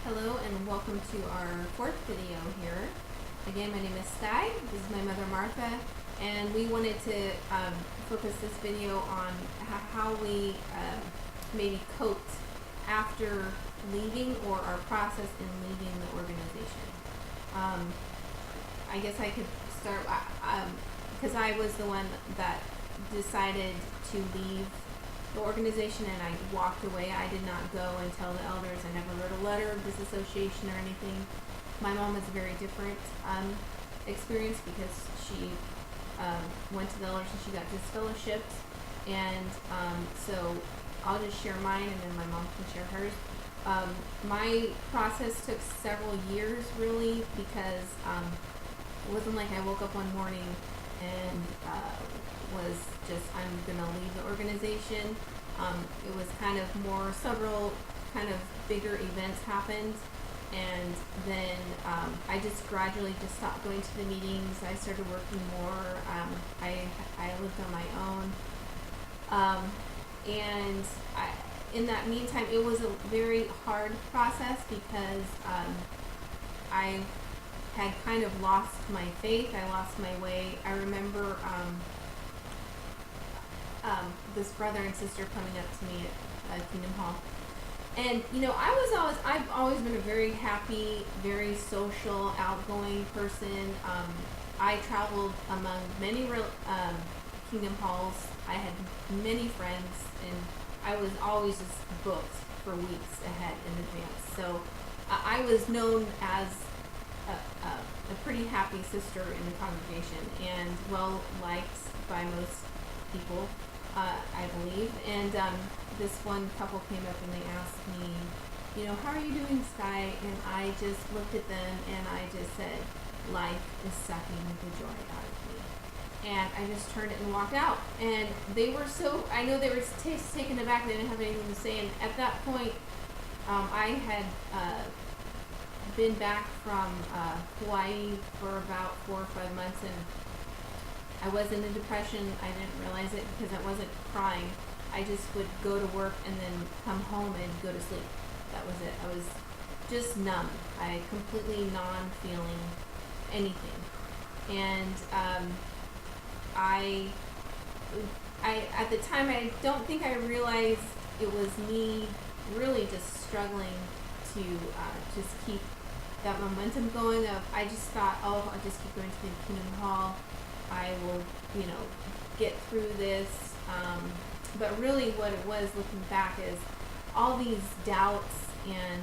Hello and welcome to our fourth video here. Again, my name is Skye. This is my mother Martha, and we wanted to focus this video on how we maybe coped after leaving, or our process in leaving the organization. I guess I could start because I was the one that decided to leave the organization, and I walked away. I did not go and tell the elders. I never wrote a letter of disassociation or anything. My mom has a very different experience because she went to the elders and she got disfellowshipped, and so I'll just share mine and then my mom can share hers. My process took several years really, because it wasn't like I woke up one morning and was just, I'm gonna leave the organization. It was kind of more, several kind of bigger events happened, and then I just gradually just stopped going to the meetings. I started working more. I lived on my own, and in that meantime it was a very hard process because I had kind of lost my faith. I lost my way. I remember this brother and sister coming up to me at Kingdom Hall, and I've always been a very happy, very social, outgoing person. I traveled among many Kingdom Halls. I had many friends, and I was always just booked for weeks ahead in advance. So I was known as a pretty happy sister in the congregation, and well liked by most people, I believe. And this one couple came up and they asked me, how are you doing, Skye? And I just looked at them and I just said, life is sucking the joy out of me. And I just turned it and walked out. And they were I know they were taken aback. They didn't have anything to say. And at that point, I had been back from Hawaii for about 4 or 5 months, and I was in a depression. I didn't realize it because I wasn't crying. I just would go to work and then come home and go to sleep. That was it. I was just numb. I completely non-feeling anything. And I at the time, I don't think I realized it was me really just struggling to just keep that momentum going. I just thought, I'll just keep going to the Kingdom Hall. I will, get through this. But really what it was, looking back, is all these doubts and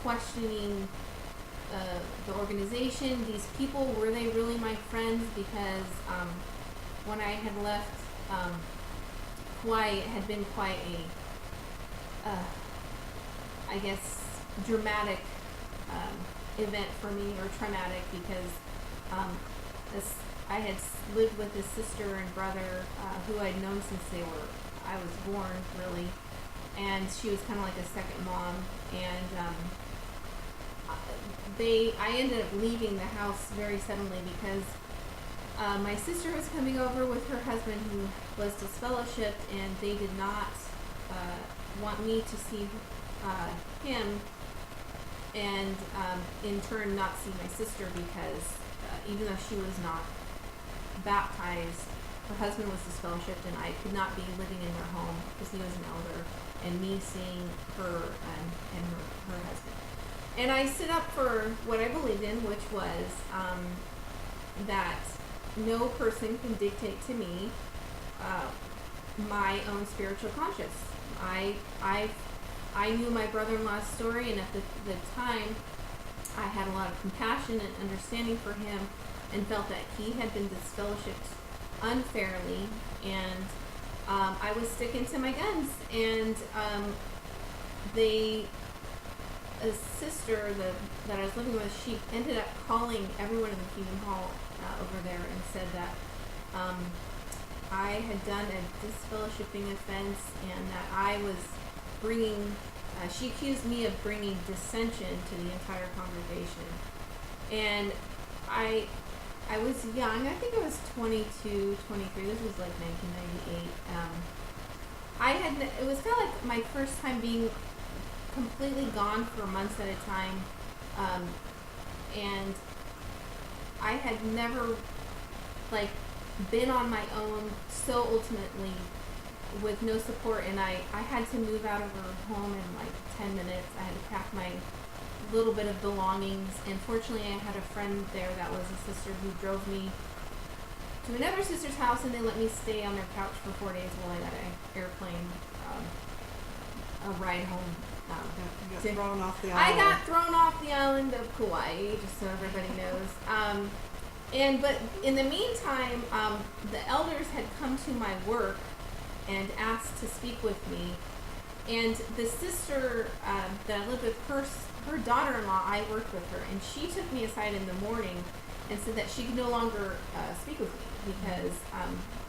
questioning the organization. These people, were they really my friends? Because when I had left Hawaii, it had been quite a, I guess, dramatic event for me, or traumatic, because I had lived with this sister and brother who I'd known since I was born, really, and she was kind of like a second mom. And I ended up leaving the house very suddenly because my sister was coming over with her husband, who was disfellowshipped, and they did not want me to see him, and in turn not see my sister, because even though she was not baptized, her husband was disfellowshipped, and I could not be living in their home because he was an elder, and me seeing her and her husband. And I stood up for what I believed in, which was that no person can dictate to me my own spiritual conscience. I knew my brother-in-law's story, and at the time I had a lot of compassion and understanding for him, and felt that he had been disfellowshipped unfairly, and I was sticking to my guns. And a sister that I was living with, she ended up calling everyone in the Kingdom Hall over there and said that I had done a disfellowshipping offense, and that I was bringing, she accused me of bringing dissension to the entire congregation. And I was young. I think I was 22, 23. This was like 1998. It was kind of like my first time being completely gone for months at a time, and I had never like been on my own so ultimately with no support, and I had to move out of her home in like 10 minutes. I had to pack my little bit of belongings, and fortunately I had a friend there that was a sister who drove me to another sister's house, and they let me stay on their couch for 4 days while I got an airplane, a ride home. You got thrown off the I island. got thrown off the island of Kauai, just so everybody knows. But in the meantime, the elders had come to my work and asked to speak with me. And the sister that I lived with, her daughter-in-law, I worked with her, and she took me aside in the morning and said that she could no longer speak with me because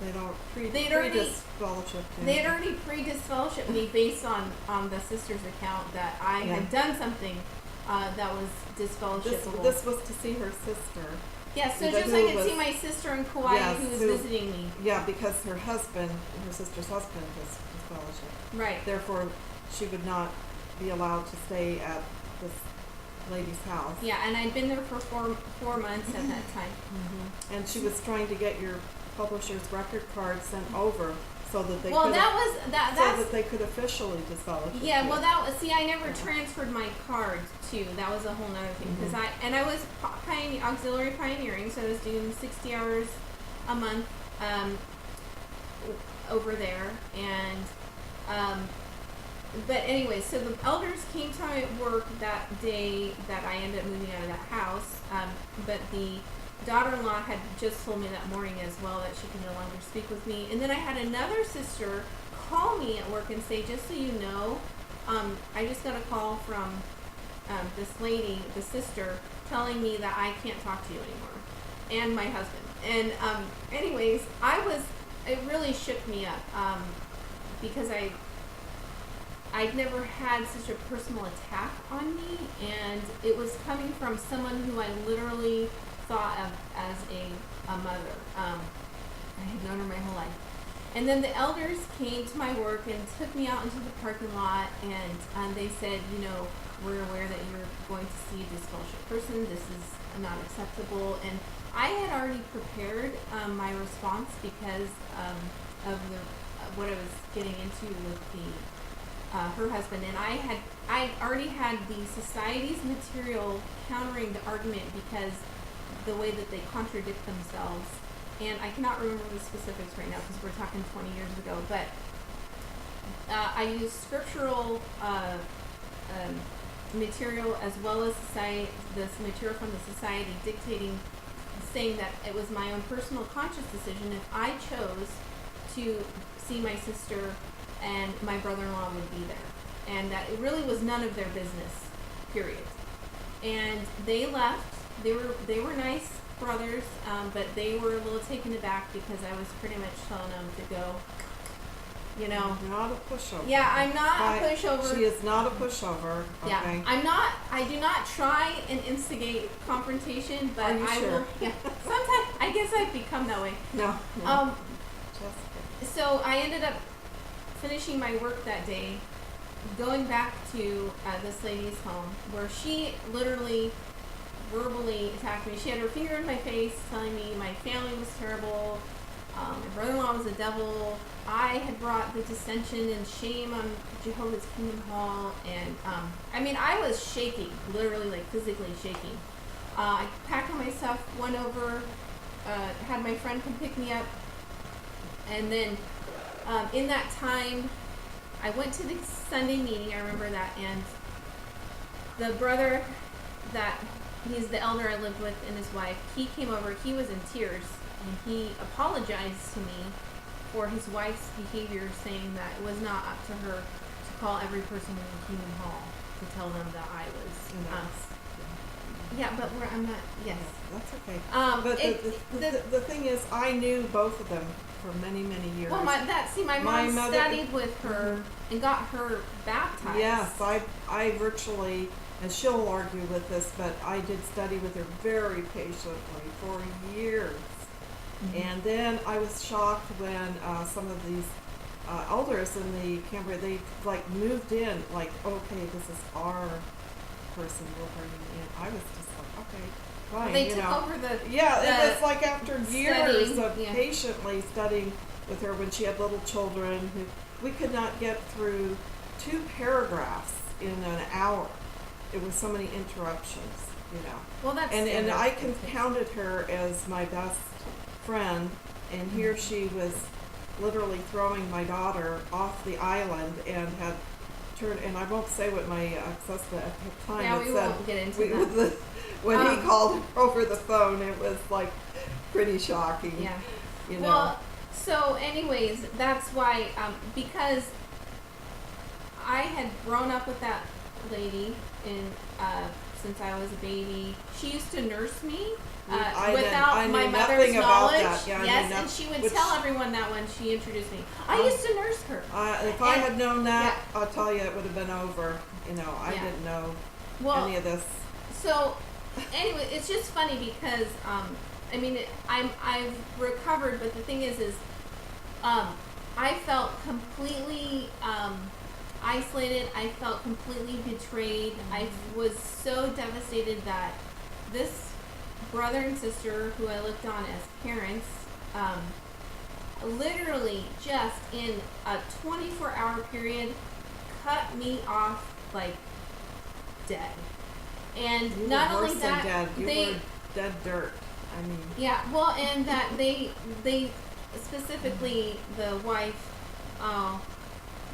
They'd already pre-disfellowshipped me based on the sister's account that I had done something that was disfellowshippable. This was to see her sister. Yeah, so just so I could see my sister in Kauai who was visiting me. Yeah, because her sister's husband was disfellowshipped. Right. Therefore, she would not be allowed to stay at this lady's house. Yeah, and I'd been there for four months at that time. Mm-hmm. And she was trying to get your publisher's record card sent over so that they they could officially disfellowship. Yeah, well, I never transferred my card too. That was a whole nother thing because I was auxiliary pioneering, so I was doing 60 hours a month over there, and but anyway, so the elders came to my work that day that I ended up moving out of that house, but the daughter-in-law had just told me that morning as well that she could no longer speak with me. And then I had another sister call me at work and say, just so you know, I just got a call from this lady, the sister, telling me that I can't talk to you anymore, and my husband. And anyways, it really shook me up because I'd never had such a personal attack on me, and it was coming from someone who I literally thought of as a mother. I had known her my whole life. And then the elders came to my work and took me out into the parking lot, and they said, we're aware that you're going to see a disfellowshipped person. This is not acceptable. And I had already prepared my response because of what I was getting into with her husband, and I already had the society's material countering the argument because the way that they contradict themselves, and I cannot remember the specifics right now because we're talking 20 years ago, but I used scriptural material as well as this material from the society dictating, saying that it was my own personal conscious decision if I chose to see my sister and my brother-in-law would be there, and that it really was none of their business, period. And they left. They were nice brothers, but they were a little taken aback because I was pretty much telling them to go. Not a pushover. Yeah, I'm not a pushover. She is not a pushover. Okay. Yeah, I'm not. I do not try and instigate confrontation, but Are you I sure? will. Yeah, sometimes I guess I've become that way. No. So I ended up finishing my work that day, going back to this lady's home where she literally verbally attacked me. She had her finger in my face telling me my family was terrible, my brother-in-law was a devil. I had brought the dissension and shame on Jehovah's Kingdom Hall, and I was shaking, literally like physically shaking. I packed all my stuff, went over, had my friend come pick me up, and then in that time, I went to the Sunday meeting, I remember that, and the brother he's the elder I lived with and his wife, he came over, he was in tears, and he apologized to me for his wife's behavior, saying that it was not up to her to call every person in the Kingdom Hall to tell them that I was yeah, but I'm not. Yes, that's okay. But the thing is, I knew both of them for many, many years. Well, my mom studied with her and got her baptized. Yes, I virtually, and she'll argue with this, but I did study with her very patiently for years. Mm-hmm. And then I was shocked when some of these elders in the Cambria, they like moved in, like, okay, this is our person we're bringing in. I was just like, okay, fine. They took over the it was like after years studying, of patiently studying with her when she had little children who we could not get through 2 paragraphs in an hour. It was so many interruptions, Well, that's and I counted her as my best friend, and here she was literally throwing my daughter off the island and had turned, and I won't say what my ex-husband at the time had we said. Won't get into that. When he called her over the phone, it was like pretty shocking. Yeah. You know. Well, so anyways, that's why, because I had grown up with that lady since I was a baby. She used to nurse me without my mother's knowledge. Yes, and she would tell everyone that when she introduced me. I used to nurse her. If I had known that, I'll tell you, it would have been over. I didn't know any of this. So, anyway, it's just funny because I've recovered, but the thing is I felt completely isolated. I felt completely betrayed. I was so devastated that this brother and sister who I looked on as parents, literally just in a 24-hour period, cut me off like dead. And you not were only worse that, than dead. You were dead dirt. I mean. Yeah, well, and that they specifically the wife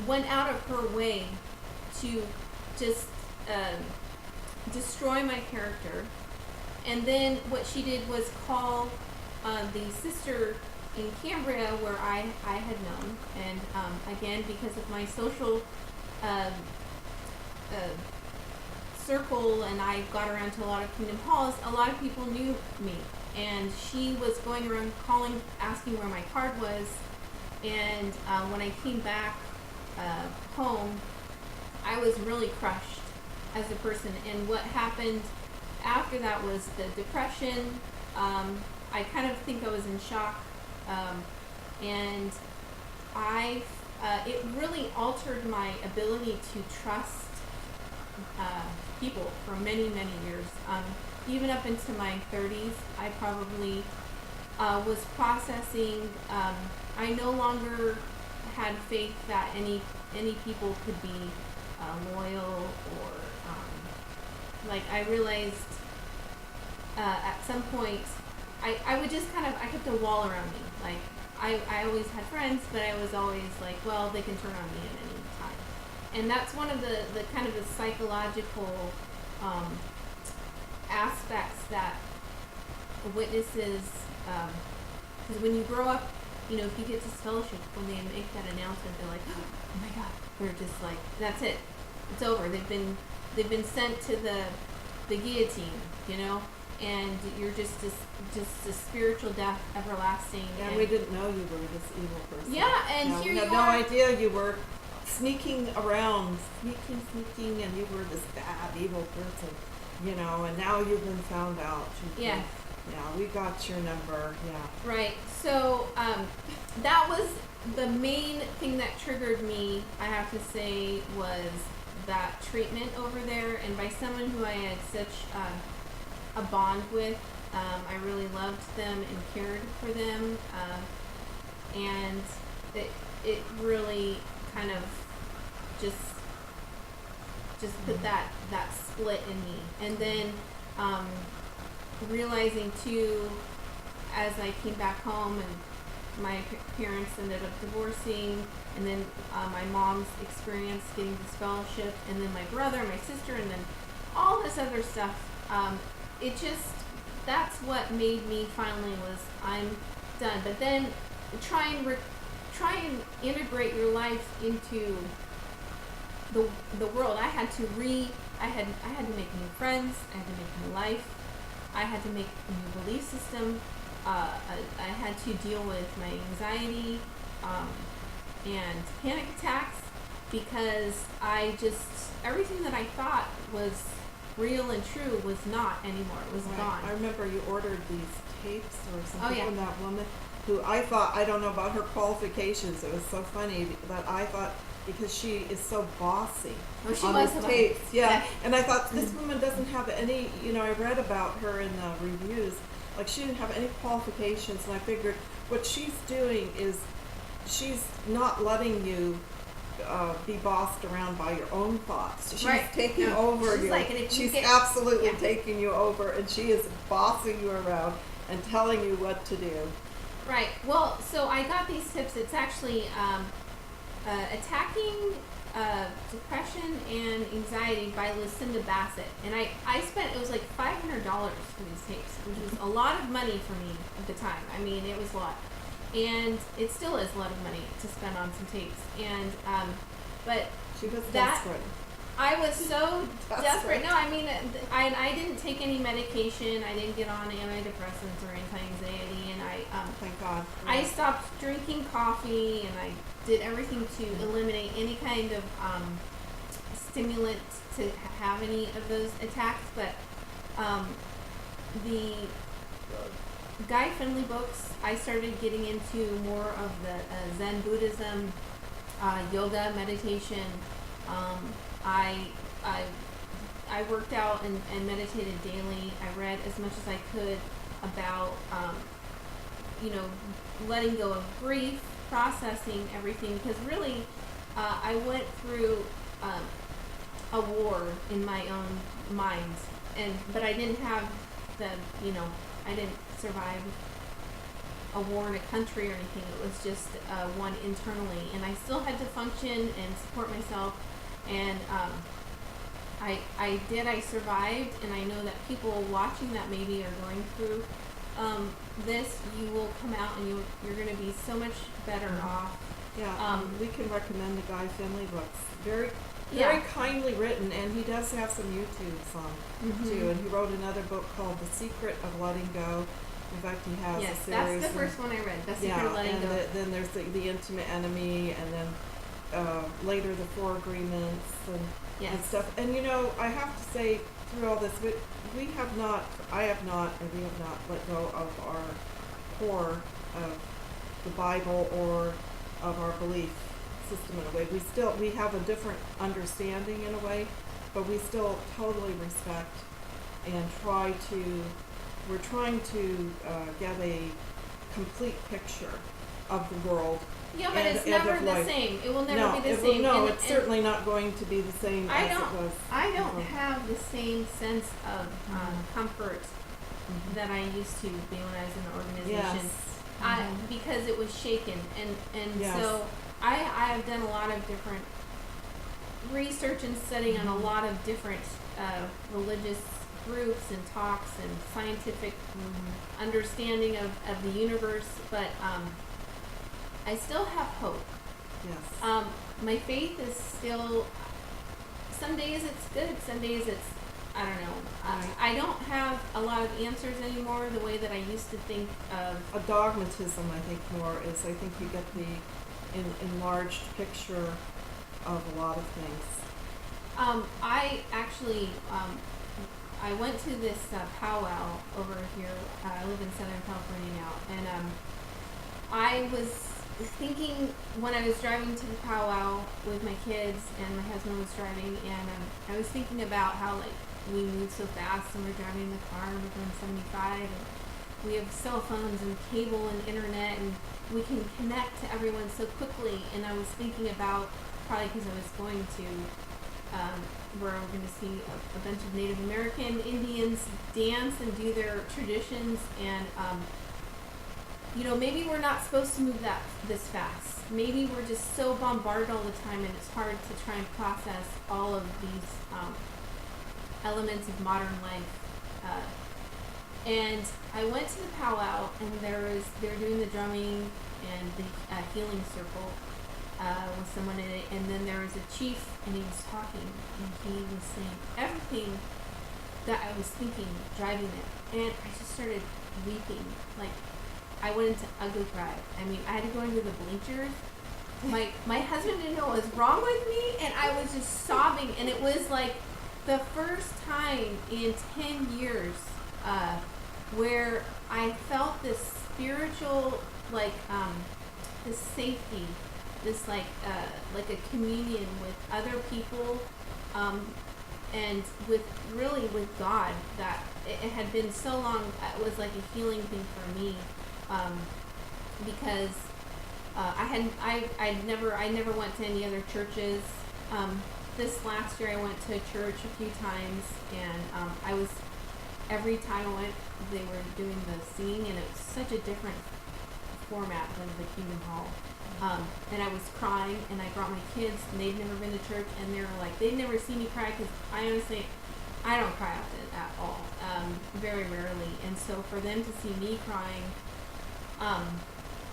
went out of her way to just destroy my character. And then what she did was call the sister in Cambria where I had known. And again, because of my social circle, and I got around to a lot of Kingdom Halls, a lot of people knew me. And she was going around calling, asking where my card was. And when I came back home, I was really crushed as a person. And what happened after that was the depression. I kind of think I was in shock. And it really altered my ability to trust people for many, many years. Even up into my 30s, I probably was processing. I no longer had faith that any people could be loyal, or I realized at some point I would just I kept a wall around me. Like I always had friends, but I was always like, well, they can turn on me at any time. And that's one of the kind of the psychological aspects that witnesses, because when you grow up, if you get to fellowship, when they make that announcement, they're like, oh my God, they're just like, that's it, it's over. They've been sent to the guillotine, and you're just a spiritual death, everlasting. And we didn't know you were this evil person. Yeah, and here we had you are. no idea you were sneaking around, sneaking, and you were this bad, evil person, and now you've been found out. Yeah, we got your number, Right, so that was the main thing that triggered me, I have to say, was that treatment over there, and by someone who I had such a bond with. I really loved them and cared for them, and it really kind of just put that split in me. And then realizing too, as I came back home and my parents ended up divorcing, and then my mom's experience getting this fellowship, and then my brother, my sister, and then all this other stuff, that's what made me finally was, I'm done. But then try and integrate your life into the world. I had to make new friends. I had to make new life. I had to make a new belief system. I had to deal with my anxiety and panic attacks, because everything that I thought was real and true was not anymore. It was gone. I remember you ordered these tapes or something from that woman, who I thought, I don't know about her qualifications. It was so funny that I thought, because she is so bossy Oh, she on was those a tapes. Yeah. yeah. And I thought, this woman doesn't have any, I read about her in the reviews, like she didn't have any qualifications, and I figured what she's doing is she's not letting you be bossed around by your own thoughts. She's Right. taking No. over She's you. like, and if you She's get- absolutely Yeah. taking you over, and she is bossing you around and telling you what to do. Right. Well, so I got these tips. It's actually Attacking Depression and Anxiety by Lucinda Bassett. And I spent, it was like $500 for these tapes, which was a lot of money for me at the time. I mean, it was a lot. And it still is a lot of money to spend on some tapes. And, but She was that, desperate. I was so Desperate. desperate. No, I mean, I didn't take any medication. I didn't get on antidepressants or anti-anxiety, and Thank God. I stopped drinking coffee, and I did everything to eliminate any kind of stimulant to have any of those attacks. But the Guy Finley books, I started getting into more of the Zen Buddhism, yoga, meditation. I worked out and meditated daily. I read as much as I could about, letting go of grief, processing everything, because really, I went through a war in my own mind, but I didn't have I didn't survive a war in a country or anything. It was just one internally, and I still had to function and support myself. And I survived, and I know that people watching that maybe are going through this. You will come out, and you're going to be so much better off. Yeah, we can recommend the Guy Finley books. Very Yeah. kindly written, and he does have some YouTubes on too. And he wrote another book called The Secret of Letting Go. In fact, he has Yes, a series. that's the first one I read. The Secret Yeah, of Letting and Go. then there's the Intimate Enemy, and then later the Four Agreements and Yes. stuff. And I have to say, through all this, we have not, I have not, and we have not let go of our core of the Bible or of our belief system in a way. We have a different understanding in a way, but we still totally respect and we're trying to get a complete picture of the world. Yeah, but and- it's and never of the life. same. It will never No, be the it will, same. no, And- it's and certainly not going to be the same I as don't- it was. I don't before. have the same sense of comfort Mhm. that I used to be when I was in the organization. Yes. Because it was shaken, and Yes. so I have done a lot of different research and studying on a lot of different religious groups and talks and scientific understanding of the universe, but I still have hope. Yes. My faith is still, some days it's good, some days it's, I don't know. Right. I don't have a lot of answers anymore the way that I used to think of. A dogmatism, I think, more is, I think you get the enlarged picture of a lot of things. I actually, I went to this powwow over here. I live in Southern California now, and I was thinking when I was driving to the powwow with my kids, and my husband was driving, and I was thinking about how we move so fast, and we're driving in the car, and we're going 75, and we have cell phones and cable and internet, and we can connect to everyone so quickly. And I was thinking about, probably because I was going to where we're going to see a bunch of Native American Indians dance and do their traditions, and maybe we're not supposed to move this fast. Maybe we're just so bombarded all the time, and it's hard to try and process all of these elements of modern life. And I went to the powwow, and they're doing the drumming and the healing circle with someone in it, and then there was a chief, and he was talking, and he was saying everything that I was thinking driving it, and I just started weeping. I went into ugly cry. I mean, I had to go into the bleachers. My husband didn't know what was wrong with me, and I was just sobbing, and it was like the first time in 10 years where I felt this spiritual like this safety, this like a communion with other people, and with God, that it had been so long. It was like a healing thing for me, because I never went to any other churches. This last year I went to church a few times, and I was, every time I went, they were doing the singing, and it was such a different format than the Kingdom Hall. And I was crying, and I brought my kids, and they'd never been to church, and they were like, they'd never seen me cry, because I honestly, I don't cry often at all, very rarely. And so for them to see me crying,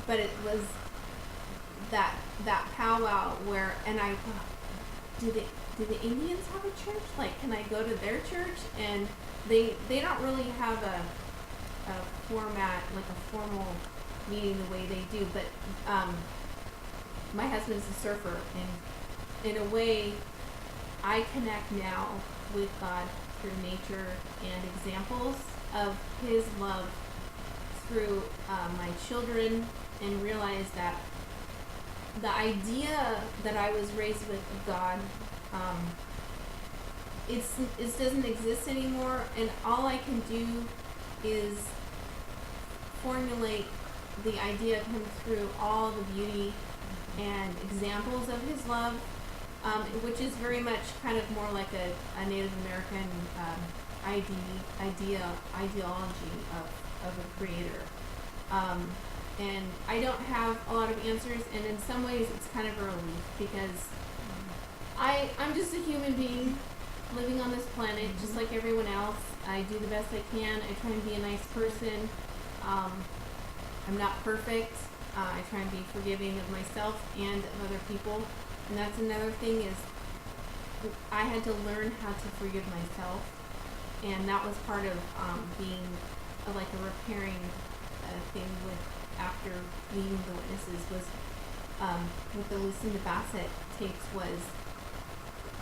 but it was that powwow where, and I thought, do the Indians have a church? Like, can I go to their church? And they don't really have a format, like a formal meeting the way they do. But my husband's a surfer, and in a way, I connect now with God through nature and examples of His love through my children, and realize that the idea that I was raised with God, it doesn't exist anymore, and all I can do is formulate the idea of Him through all the beauty and examples of His love, which is very much kind of more like a Native American ideology of a creator. And I don't have a lot of answers, and in some ways it's kind of a relief, because I'm just a human being living on this planet just like everyone else. I do the best I can. I try and be a nice person. I'm not perfect. I try and be forgiving of myself and of other people. And that's another thing, is I had to learn how to forgive myself, and that was part of being like a repairing thing with, after leaving the Witnesses, was with the Lucinda Bassett tapes, was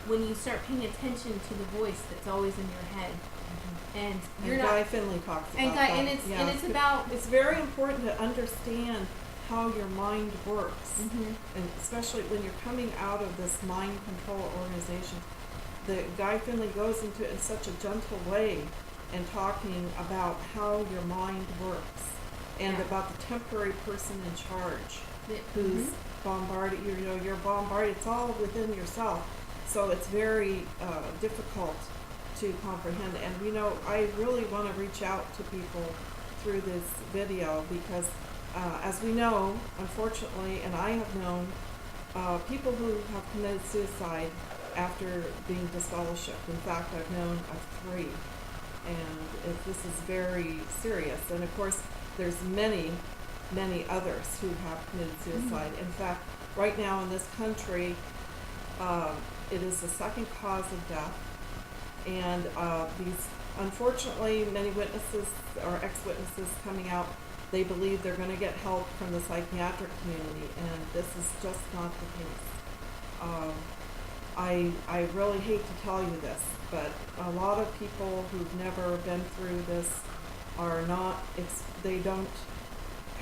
when you start paying attention to the voice that's always in your head, and you're not. Guy Finley talks about Guy, that. And it's about. It's very important to understand how your mind works, and especially when you're coming out of this mind control organization. The Guy Finley goes into it in such a gentle way, and talking about how your mind works, and about the temporary person in charge who's bombarded. You're bombarded. It's all within yourself, so it's very difficult to comprehend. And I really want to reach out to people through this video, because as we know, unfortunately, and I have known people who have committed suicide after being disfellowshipped. In fact, I've known of 3, and this is very serious. And of course, there's many others who have committed suicide. In fact, right now in this country, it is the second cause of death. And these, unfortunately, many witnesses or ex-witnesses coming out, they believe they're going to get help from the psychiatric community, and this is just not the case. I really hate to tell you this, but a lot of people who've never been through this are not, they don't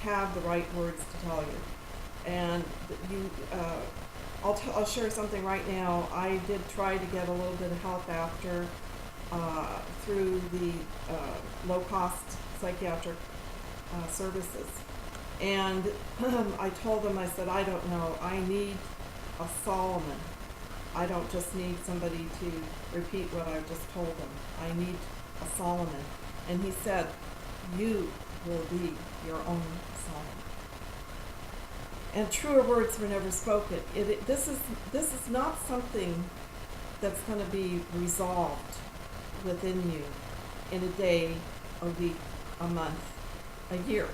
have the right words to tell you. And I'll share something right now. I did try to get a little bit of help after, through the low-cost psychiatric services. And I told them, I said, I don't know, I need a Solomon. I don't just need somebody to repeat what I've just told them. I need a Solomon. And he said, you will be your own Solomon. And truer words were never spoken. This is not something that's going to be resolved within you in a day, a week, a month, a year.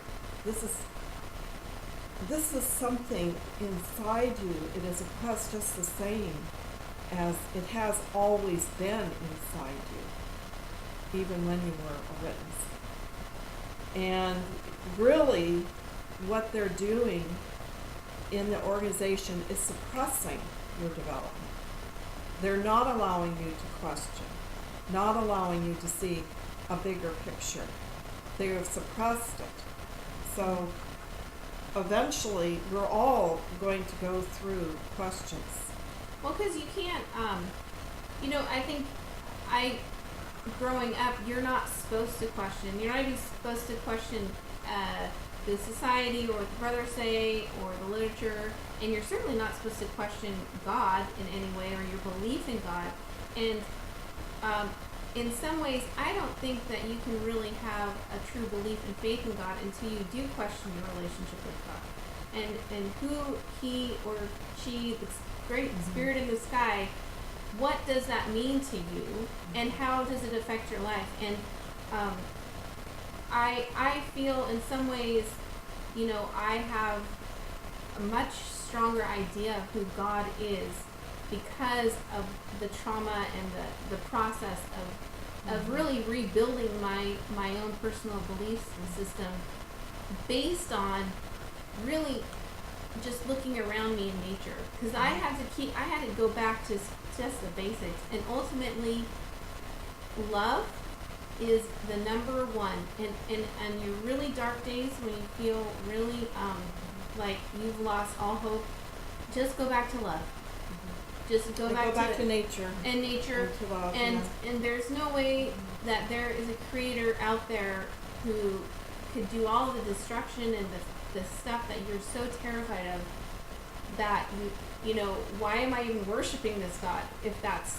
This is something inside you. It is oppressed just the same as it has always been inside you, even when you were a witness. And really, what they're doing in the organization is suppressing your development. They're not allowing you to question, not allowing you to see a bigger picture. They have suppressed it. So eventually we're all going to go through questions. Well, because you can't, I think growing up, you're not supposed to question. You're not even supposed to question the society or what the brothers say or the literature, and you're certainly not supposed to question God in any way or your belief in God. And in some ways, I don't think that you can really have a true belief and faith in God until you do question your relationship with God and who He or she, the great Spirit in the sky. What does that mean to you, and how does it affect your life? And I feel in some ways, I have a much stronger idea of who God is because of the trauma and the process of really rebuilding my own personal belief system based on really just looking around me in nature. Because I had to go back to just the basics, and ultimately love is the number one. And your really dark days when you feel really like you've lost all hope, just go back to love. Just go back to nature. And nature. And to love, and there's no way that there is a creator out there who could do all the destruction and the stuff that you're so terrified of, that why am I even worshiping this God if that's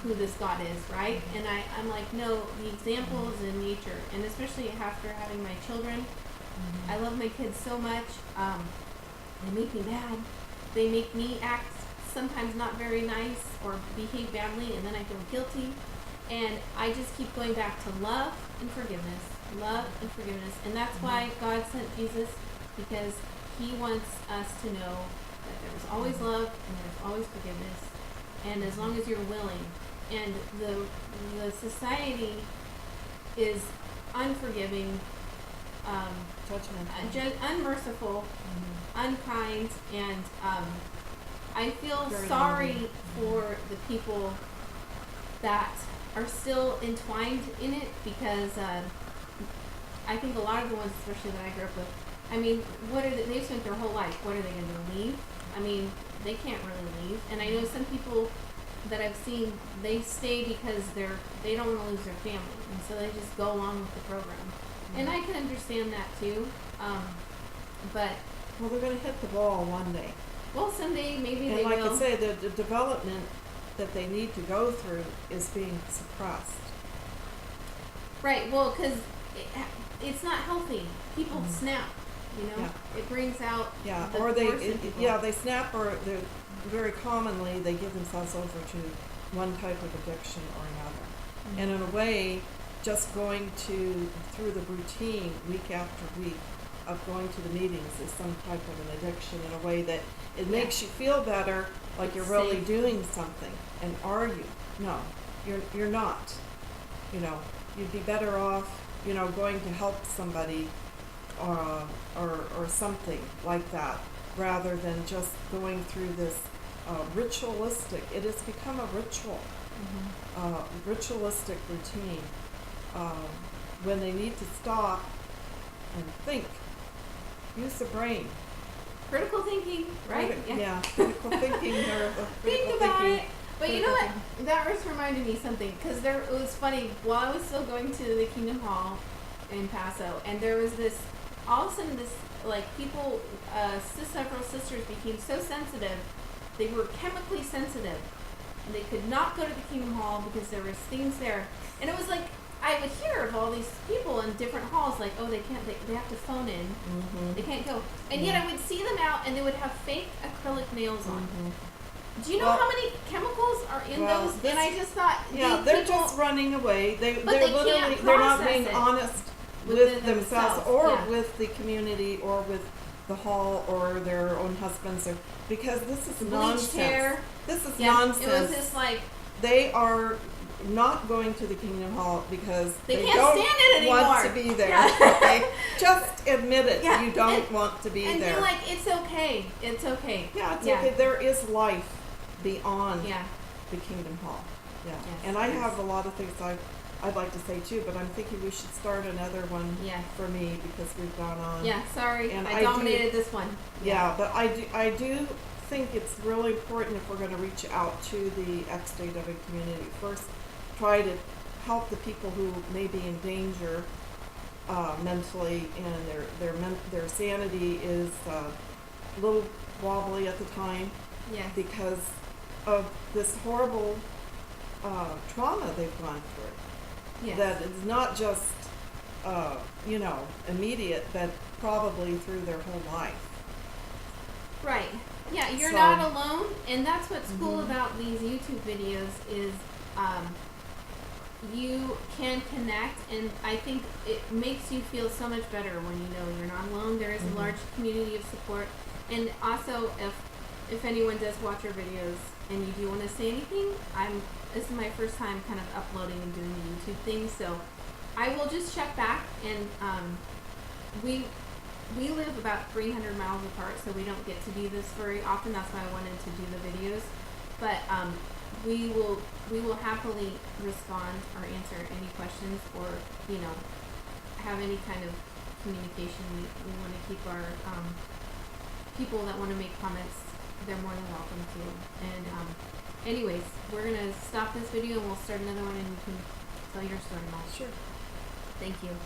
who this God is, right? And I'm like, no, the example is in nature, and especially after having my children. I love my kids so much. They make me mad. They make me act sometimes not very nice or behave badly, and then I feel guilty. And I just keep going back to love and forgiveness, and that's why God sent Jesus, because He wants us to know that there's always love and there's always forgiveness, and as long as you're willing. And the society is unforgiving, unmerciful, unkind, and I feel Very sorry lonely. for the people that are still entwined in it, because I think a lot of the ones, especially that I grew up with, I mean, they spent their whole life. What are they going to leave? I mean, they can't really leave. And I know some people that I've seen, they stay because they don't want to lose their family, and so they just go along with the program. And I can understand that too. But Well, they're going to hit the ball one day. well, someday maybe And they like will. I say, the development that they need to go through is being suppressed. Right. Well, because it's not healthy. People snap. Yeah. It brings out Yeah, the or force in people. they snap, or very commonly they give themselves over to one type of addiction or another. And in a way, just going through the routine week after week of going to the meetings is some type of an addiction, in a way that it makes you feel better, like you're really Safe. doing something. And are you? No, you're not. You'd be better off, going to help somebody or something like that, rather than just going through this ritualistic. It has become a ritual, ritualistic routine, when they need to stop and think, use the brain. Critical thinking, right? Yeah, critical thinking. Think about it. But you know what? That just reminded me something, because it was funny. While I was still going to the Kingdom Hall in Paso, and there was this, all of a sudden, this, like, people, several sisters became so sensitive. They were chemically sensitive, and they could not go to the Kingdom Hall because there was things there. And it was like, I would hear of all these people in different halls, like, oh, they have to phone in. They can't go. And yet I would see them out, and they would have fake acrylic nails on. Do you know how many chemicals are in those? And I just thought, they're just running away. They're they literally, can't they're not process being it honest within with themselves, themselves, or yeah. with the community, or with the hall, or their own husbands, or because this is nonsense. bleached hair. This is Yeah, nonsense. it was just like, They are not going to the Kingdom Hall because they can't don't stand it anymore. want to be there. Yeah. Okay? Just admit it. Yeah, You don't and- want to be and there. be like, it's okay. It's okay. Yeah, it's okay. There is life beyond Yeah. the Kingdom Hall. Yeah. Yes, And I there have is. a lot of things I'd like to say too, but I'm thinking we should start another one Yeah. for me because we've gone on. Yeah, sorry, And I I do- dominated this one. Yeah, but I do think it's really important if we're going to reach out to the ex-DW community. First, try to help the people who may be in danger mentally, and their sanity is a little wobbly at the time Yes. because of this horrible trauma they've gone through. Yes. That is not just immediate, but probably through their whole life. Right. Yeah, you're So- not alone, and that's what's cool Mhm. about these YouTube videos is you can connect, and I think it makes you feel so much better when you know you're not alone. There is Mhm. a large community of support, and also if anyone does watch our videos and you do want to say anything, this is my first time kind of uploading and doing the YouTube thing, so I will just check back, and we live about 300 miles apart, so we don't get to do this very often. That's why I wanted to do the videos. But we will happily respond or answer any questions, or have any kind of communication. We want to keep our people that want to make comments. They're more than welcome to. And anyways, we're gonna stop this video and we'll start another one, and you can tell your story, Mom. Sure. Thank you.